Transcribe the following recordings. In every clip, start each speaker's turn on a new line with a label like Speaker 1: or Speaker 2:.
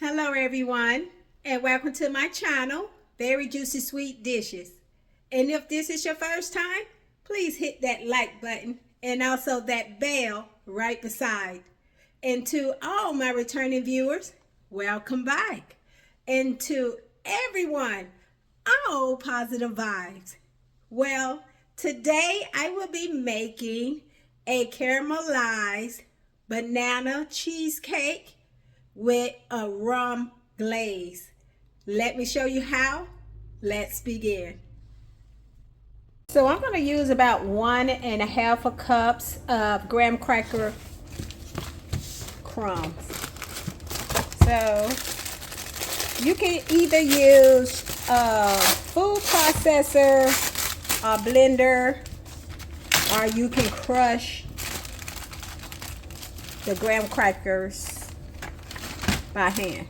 Speaker 1: Hello everyone, and welcome to my channel, Berryjuicysweet Dishes. And if this is your first time, please hit that like button and also that bell right beside. And to all my returning viewers, welcome back. And to everyone, all positive vibes. Well, today I will be making a caramelized banana cheesecake with a rum glaze. Let me show you how. Let's begin. So I'm going to use about 1.5 cups of graham cracker crumbs. So you can either use a food processor, a blender, or you can crush the graham crackers by hand.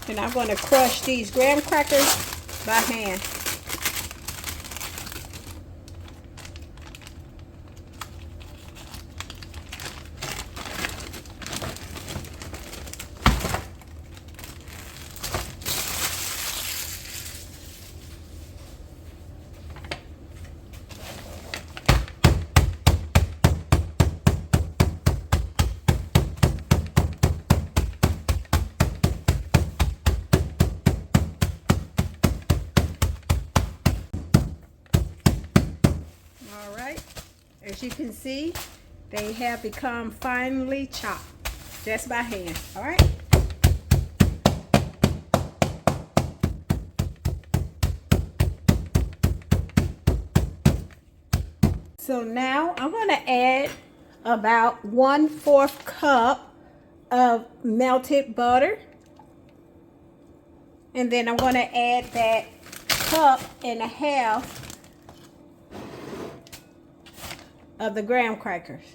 Speaker 1: And I'm going to crush these graham crackers by hand. All right, as you can see, they have become finely chopped just by hand. All right. So now I'm going to add about 1/4 cup of melted butter. And then I'm going to add that 1.5 cups of the graham crackers.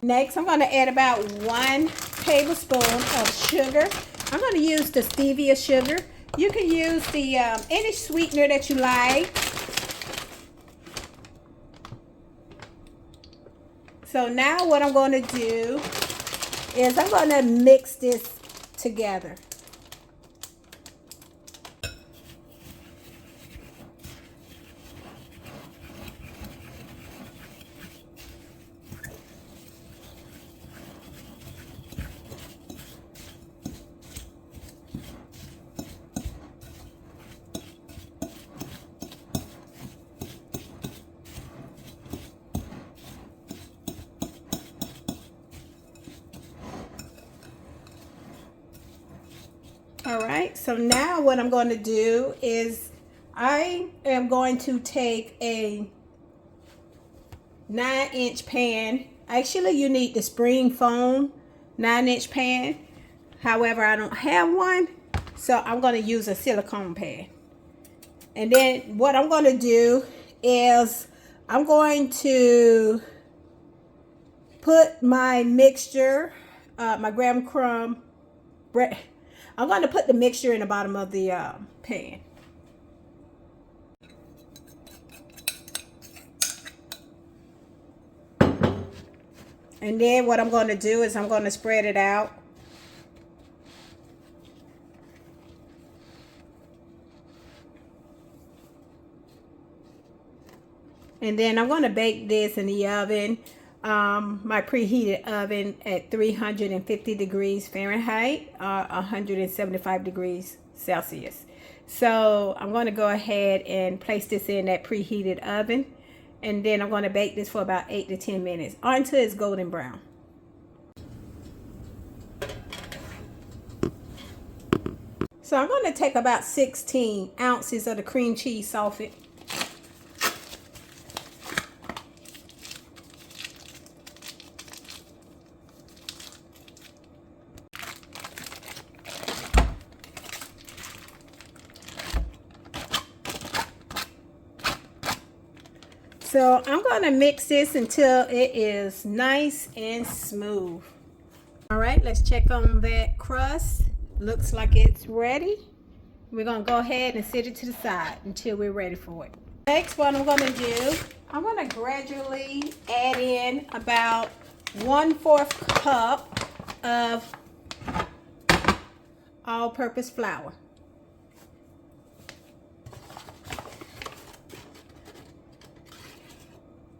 Speaker 1: Next, I'm going to add about 1 tablespoon of sugar. I'm going to use the stevia sugar. You can use the any sweetener that you like. So now what I'm going to do is I'm going to mix this together. All right, so now what I'm going to do is I am going to take a 9-inch pan. Actually, you need the spring foam 9-inch pan. However, I don't have one, so I'm going to use a silicone pan. And then what I'm going to do is I'm going to put my mixture, my graham crumb bread. I'm going to put the mixture in the bottom of the pan. And then what I'm going to do is I'm going to spread it out. And then I'm going to bake this in the oven, my preheated oven at 350 degrees Fahrenheit, 175 degrees Celsius. So I'm going to go ahead and place this in that preheated oven. And then I'm going to bake this for about 8 to 10 minutes until it's golden brown. So I'm going to take about 16 ounces of the cream cheese sulfate. So I'm going to mix this until it is nice and smooth. All right, let's check on that crust. Looks like it's ready. We're going to go ahead and set it to the side until we're ready for it. Next, what I'm going to do, I'm going to gradually add in about 1/4 cup of all-purpose flour.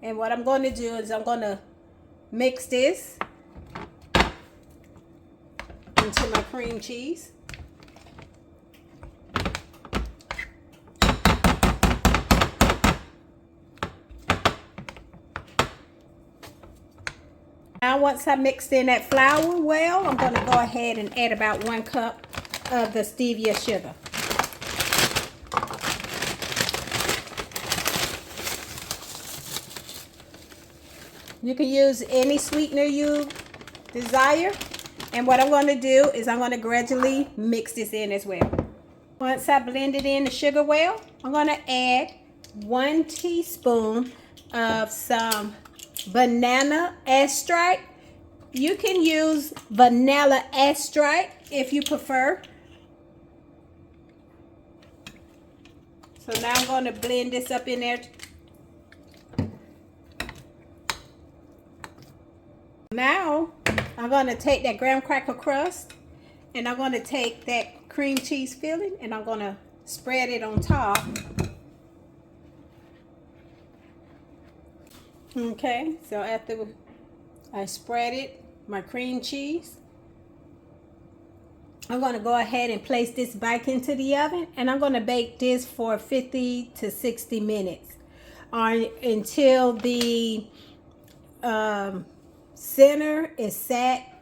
Speaker 1: And what I'm going to do is I'm going to mix this into my cream cheese. Now once I mixed in that flour well, I'm going to go ahead and add about 1 cup of the stevia sugar. You can use any sweetener you desire. And what I'm going to do is I'm going to gradually mix this in as well. Once I blended in the sugar well, I'm going to add 1 teaspoon of some banana extract. You can use vanilla extract if you prefer. So now I'm going to blend this up in there. Now I'm going to take that graham cracker crust and I'm going to take that cream cheese filling and I'm going to spread it on top. Okay, so after I spread it, my cream cheese, I'm going to go ahead and place this back into the oven and I'm going to bake this for 50 to 60 minutes until the center is set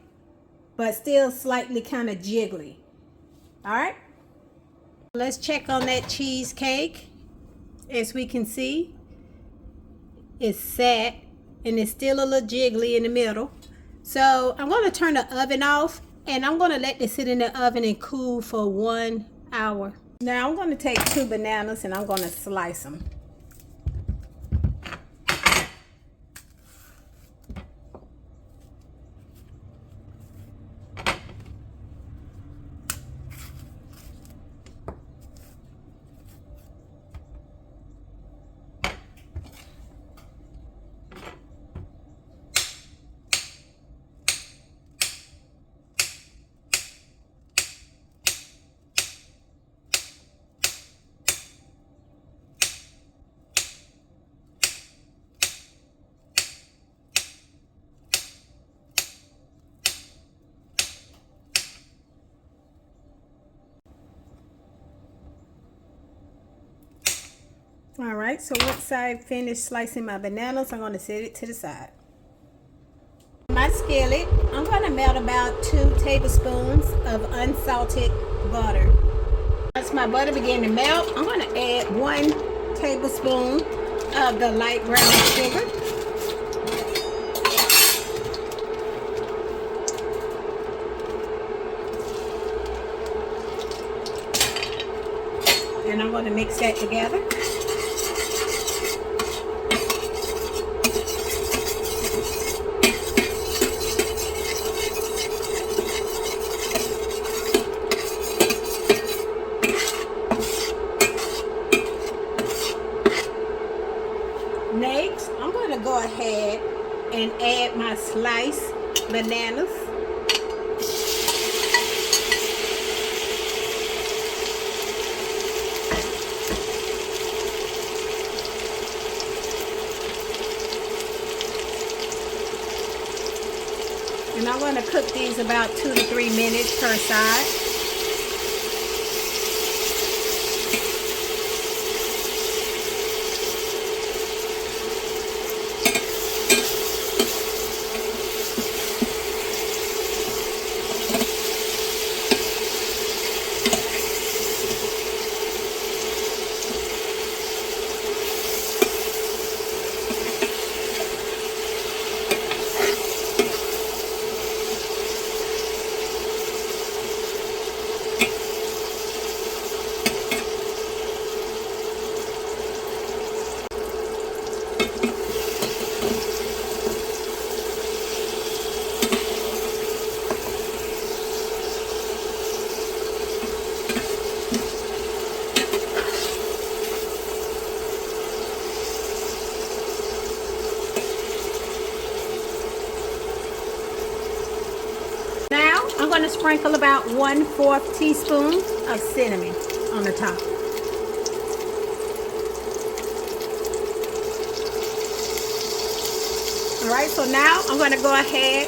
Speaker 1: but still slightly kind of jiggly. All right, let's check on that cheesecake. As we can see, it's set and it's still a little jiggly in the middle. So I'm going to turn the oven off and I'm going to let this sit in the oven and cool for 1 hour. Now I'm going to take 2 bananas and I'm going to slice them. All right, so once I finish slicing my bananas, I'm going to set it to the side. My skillet, I'm going to melt about 2 tablespoons of unsalted butter. Once my butter begins to melt, I'm going to add 1 tablespoon of the light brown sugar. And I'm going to mix that together. Next, I'm going to go ahead and add my sliced bananas. And I'm going to cook these about 2 to 3 minutes per side. going to sprinkle about 1/4 teaspoon of cinnamon on the top. All right, so now I'm going to go ahead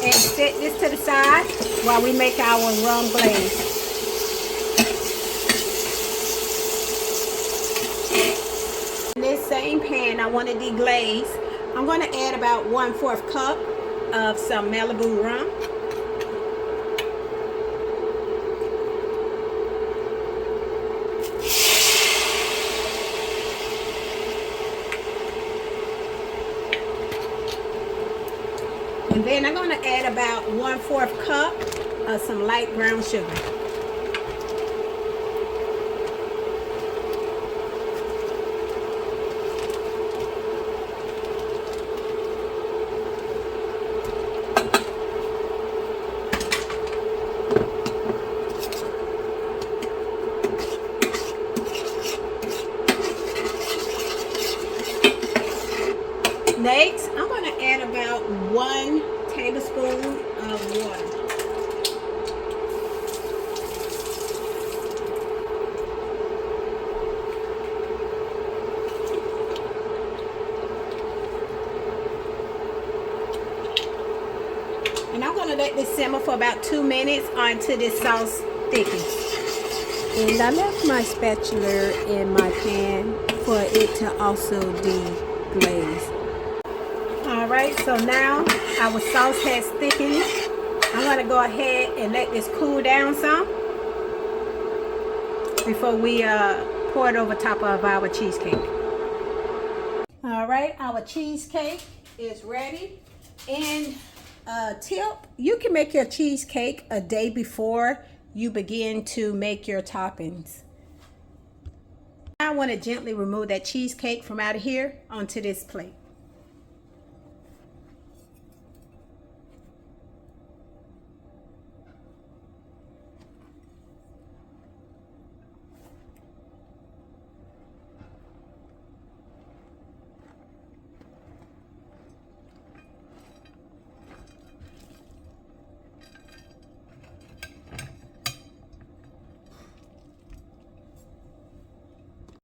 Speaker 1: and set this to the side while we make our rum glaze. In this same pan, I want to deglaze. I'm going to add about 1/4 cup of some Malibu rum. And then I'm going to add about 1/4 cup of some light brown sugar. Next, I'm going to add about 1 tablespoon of water. And I'm going to let this simmer for about 2 minutes until this sauce thickens. And I left my spatula in my pan for it to also deglaze. Alright, so now our sauce has thickened. I'm going to go ahead and let this cool down some before we pour it over top of our cheesecake. Alright, our cheesecake is ready. And tip, you can make your cheesecake a day before you begin to make your toppings. I want to gently remove that cheesecake from out of here onto this plate.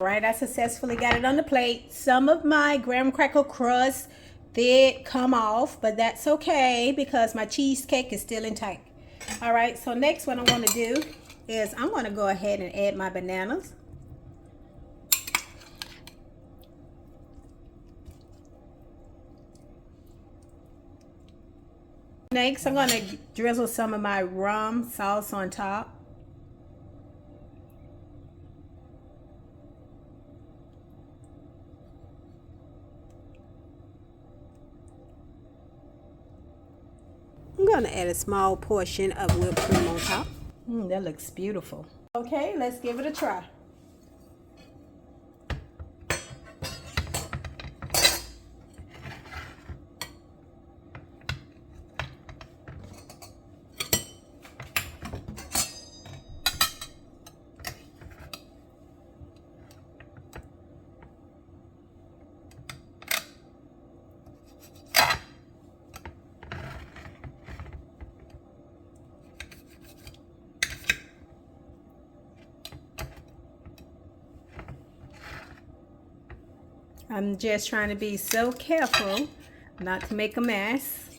Speaker 1: Right, I successfully got it on the plate. Some of my graham cracker crust did come off, but that's okay because my cheesecake is still intact. All right, so next what I'm going to do is I'm going to go ahead and add my bananas. Next, I'm going to drizzle some of my rum sauce on top. I'm going to add a small portion of whipped cream on top. That looks beautiful. Okay, let's give it a try. I'm just trying to be so careful not to make a mess.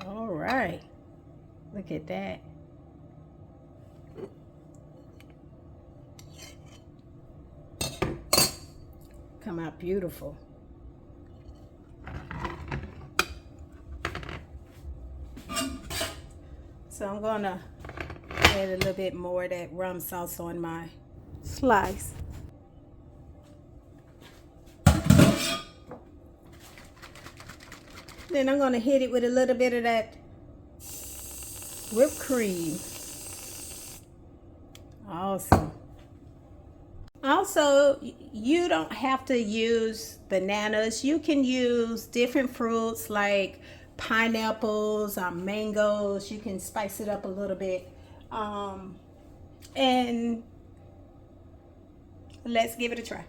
Speaker 1: All right, look at that. Come out beautiful. So I'm gonna add a little bit more of that rum sauce on my slice. Then I'm gonna hit it with a little bit of that whipped cream. Awesome. Also, you don't have to use bananas. You can use different fruits like pineapples or mangoes. You can spice it up a little bit. And let's give it a try.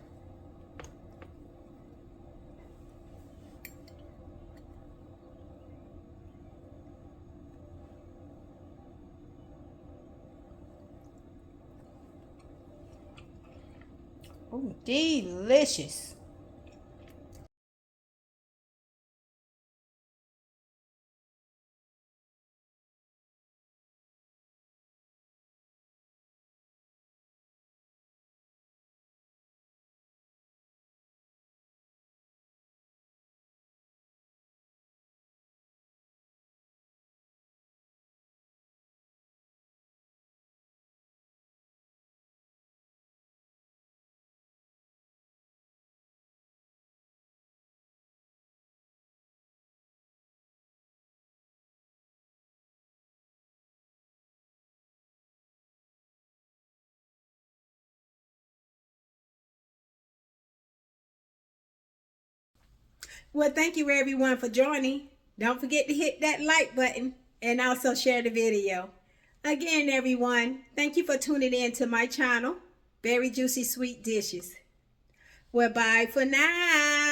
Speaker 1: Oh, delicious. Well, thank you everyone for joining. Don't forget to hit that like button and also share the video. Again, everyone, thank you for tuning in to my channel, Very Juicy Sweet Dishes. Well, bye for now.